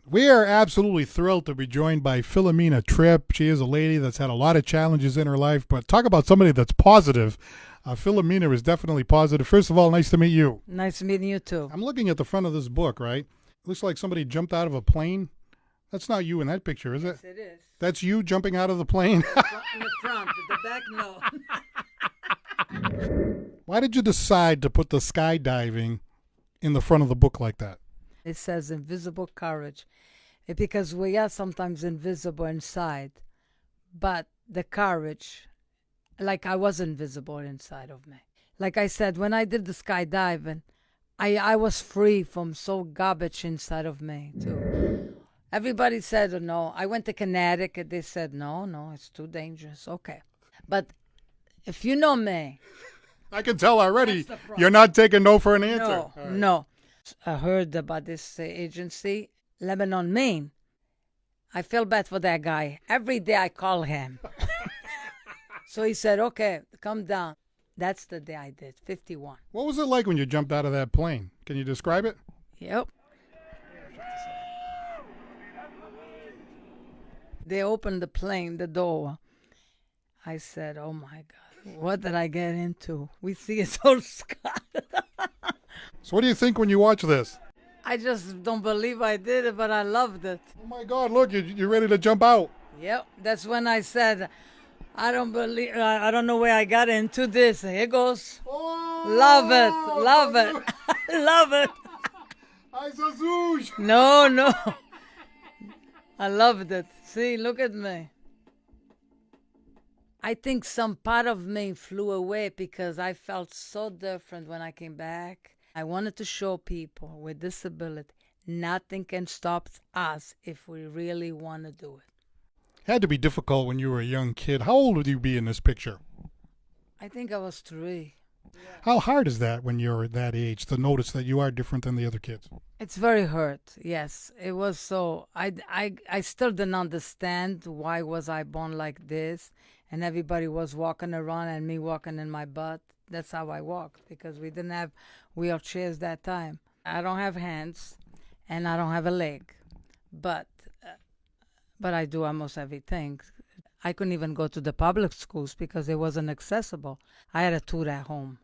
We are absolutely thrilled to be joined by Filomena Tripp. She is a lady that's had a lot of challenges in her life, but talk about somebody that's positive. Filomena is definitely positive. First of all, nice to meet you. Nice meeting you too. I'm looking at the front of this book, right? Looks like somebody jumped out of a plane. That's not you in that picture, is it? Yes, it is. That's you jumping out of the plane? In the front, the back, no. Why did you decide to put the skydiving in the front of the book like that? It says invisible courage. Because we are sometimes invisible inside, but the courage, like I was invisible inside of me. Like I said, when I did the skydiving, I was free from so garbage inside of me too. Everybody said no. I went to Connecticut. They said no, it's too dangerous. Okay, but if you know me, I can tell already you're not taking no for an answer. no, Right. no. I heard about this agency, Lebanon, Maine. I feel bad for that guy. Every day I call him. So he said, okay, come down. That's the day I did, 51. What was it like when you jumped out of that plane? Can you describe it? Yep. They opened the plane, the door. I said, oh my God, what did I get into? We see his whole sky. So what do you think when you watch this? I just don't believe I did it, but I loved it. Oh my God, look, you're ready to jump out. Yep, that's when I said, I don't know where I got into this. Here goes. Oh, Love it. Love it. Ay, Zazush. No. I loved it. See, look at me. I think some part of me flew away because I felt so different when I came back. I wanted to show people with disability nothing can stop us if we really want to do it. Had to be difficult when you were a young kid. How old would you be in this picture? I think I was 3. How hard is that when you're that age to notice that you are different than the other kids? It's very hurt. Yes, it was so. I still didn't understand why was I born like this, and everybody was walking around and me walking in my butt. That's how I walked because we didn't have wheelchairs that time. I don't have hands, and I don't have a leg, but I do almost everything. I couldn't even go to the public schools because it wasn't accessible. I had a tutor at home.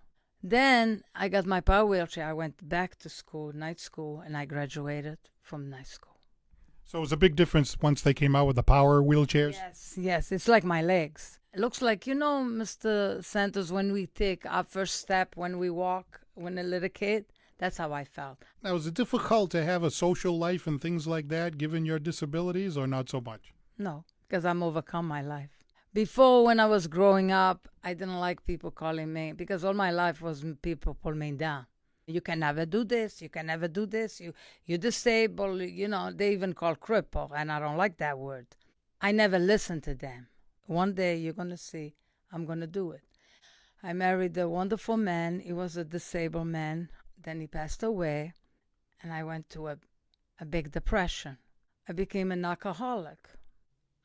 Then I got my power wheelchair. I went back to school, night school, and I graduated from night school. So it was a big difference once they came out with the power wheelchairs? Yes, it's like my legs. It looks like, Mr. Santos, when we take our first step, when we walk, when a little kid, that's how I felt. Now, is it difficult to have a social life and things like that given your disabilities or not so much? No, because I'm overcome my life. Before, when I was growing up, I didn't like people calling me because all my life was people pull me down. You can never do this. You can never do this. You're disabled. They even call cripple, and I don't like that word. I never listened to them. One day you're going to see I'm going to do it. I married a wonderful man. He was a disabled man. Then he passed away, and I went to a big depression. I became an alcoholic.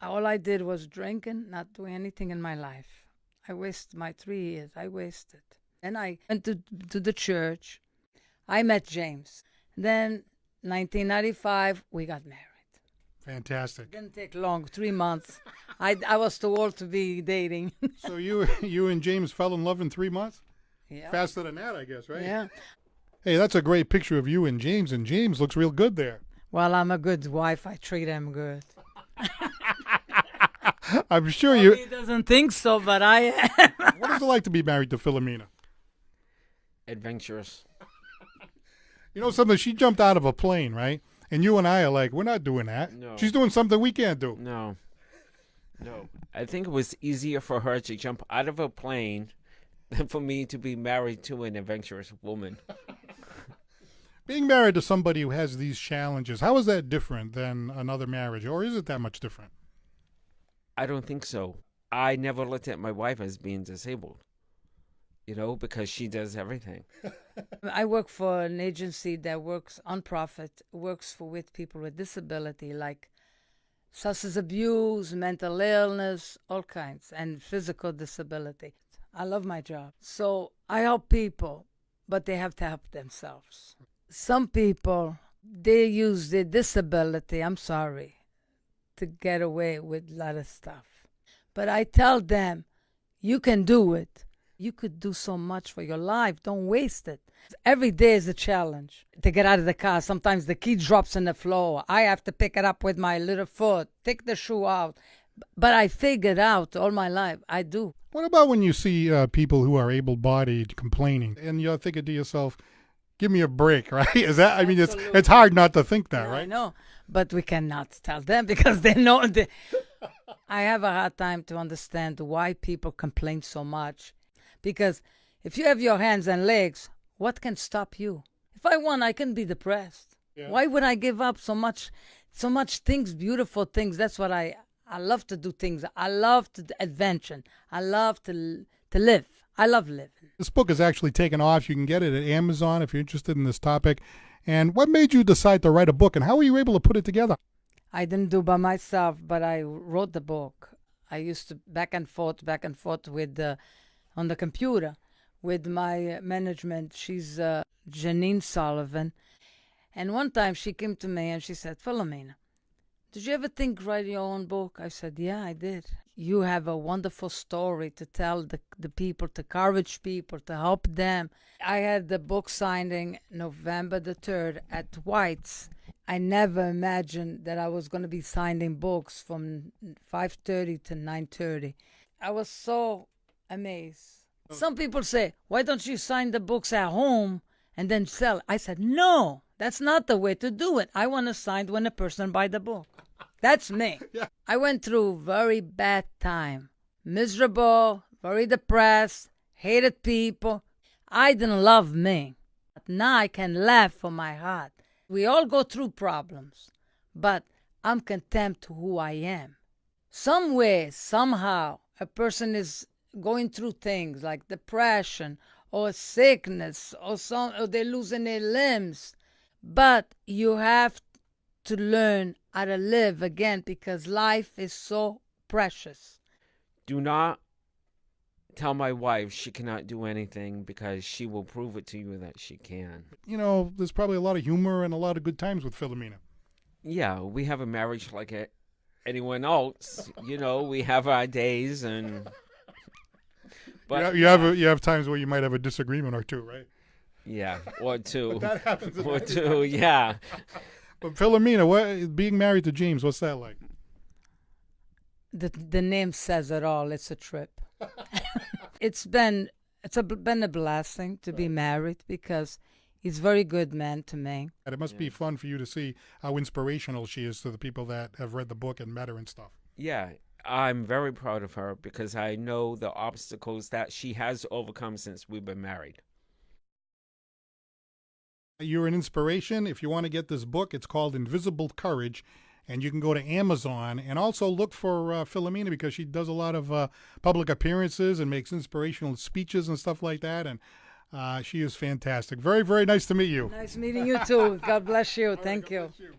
All I did was drinking, not doing anything in my life. I wasted my 3 years. I wasted. And I went to the church. I met James. Then, 1995, we got married. Fantastic. Didn't take long, 3 months. I was too old to be dating. So you and James fell in love in 3 months? Yeah. Faster than that, I guess, right? Yeah. Hey, that's a great picture of you and James looks real good there. Well, I'm a good wife. I treat him good. I'm sure He doesn't think so, but I am. What is it like to be married to Filomena? Adventurous. You know something? She jumped out of a plane, right? And you and I are like, we're not doing that. No. She's doing something we can't do. No. I think it was easier for her to jump out of a plane than for me to be married to an adventurous woman. Being married to somebody who has these challenges, how is that different than another marriage? Or is it that much different? I don't think so. I never looked at my wife as being disabled, because she does everything. I work for an agency that works on profit, with people with disability, like substance abuse, mental illness, all kinds, and physical disability. I love my job. So I help people, but they have to help themselves. Some people They use their disability, I'm sorry, to get away with a lot of stuff. But I tell them, you can do it. You could do so much for your life. Don't waste it. Every day is a challenge to get out of the car. Sometimes the key drops on the floor. I have to pick it up with my little foot, take the shoe out. But I figured out all my life. I do. What about when you see people who are able-bodied complaining, and you're thinking to yourself, "Give me a break," right? Is that? I mean, Absolutely. it's hard not to think that, I right? know, but we cannot tell them because they know. I have a hard time to understand why people complain so much. Because if you have your hands and legs, what can stop you? If I want, I can be depressed. Yeah. Why would I give up so much things, beautiful things? That's what I love to do things. I love to adventure. I love to live. I love living. This book is actually taken off. You can get it at Amazon if you're interested in this topic. And what made you decide to write a book, and how were you able to put it together? I didn't do by myself, but I wrote the book. I used to back and forth with on the computer with my management. She's Janine Sullivan. And one time she came to me and she said, "Filomena, did you ever think write your own book?" I said, "Yeah, I did. You have a wonderful story to tell the people, to encourage people, to help them." I had the book signing November the 3rd at White's. I never imagined that I was going to be signing books from 5:30 to 9:30. I was so amazed. Some people say, "Why don't you sign the books at home and then sell?" I said, "No, that's not the way to do it. I want to sign when a person buy the book." That's me. Yeah. I went through very bad time. Miserable, very depressed, hated people. I didn't love me. But now I can laugh from my heart. We all go through problems, but I'm content to who I am. Somewhere, somehow, a person is going through things like depression or sickness or they're losing their limbs. But you have to learn how to live again because life is so precious. Do not tell my wife she cannot do anything because she will prove it to you that she can. You know, there's probably a lot of humor and a lot of good times with Filomena. Yeah, we have a marriage like anyone else. You know, we have our days and. But you have times where you might have a disagreement or two, right? Yeah, or two. But that happens. Or two, yeah. But Filomena, being married to James, what's that like? The name says it all. It's a trip. It's been a blessing to be married because he's a very good man to me. And it must be fun for you to see how inspirational she is to the people that have read the book and met her and stuff. Yeah, I'm very proud of her because I know the obstacles that she has overcome since we've been married. You're an inspiration. If you want to get this book, it's called Invisible Courage, and you can go to Amazon and also look for Filomena because she does a lot of public appearances and makes inspirational speeches and stuff like that, and she is fantastic. Very, very nice to meet you. Nice meeting you too. God bless you. Thank you. God bless you.